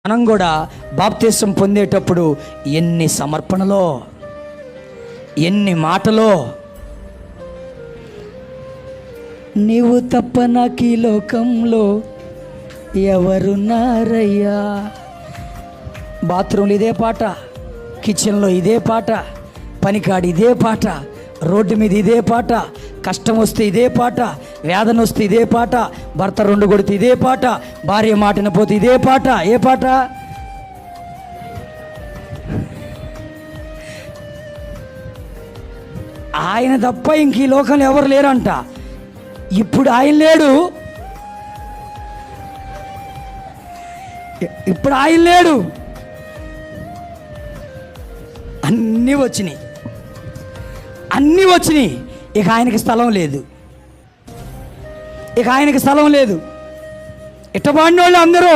మనం కూడా బాప్తిసం పొందేటప్పుడు ఎన్ని సమర్పణలో, ఎన్ని మాటలో, నీవు తప్ప నాకు ఈ లోకంలో ఎవరున్నారయ్యా. బాత్రూంలో ఇదే పాట, కిచెన్లో ఇదే పాట, పనికాడి ఇదే పాట, రోడ్డు మీద ఇదే పాట, కష్టం వస్తే ఇదే పాట, వేదన వస్తే ఇదే పాట, భర్త 2 కొడితే ఇదే పాట, భార్య మాటిన పోతే ఇదే పాట. ఏ పాట? ఆయన తప్ప ఇంక ఈ లోకంలో ఎవరు లేరంట. ఇప్పుడు ఆయన లేడు, ఇప్పుడు ఆయన లేడు. అన్నీ వచ్చినాయి, అన్నీ వచ్చినాయి. ఇక ఆయనకి స్థలం లేదు, ఇక ఆయనకి స్థలం లేదు. ఇట్టబాడిన వాళ్ళు అందరూ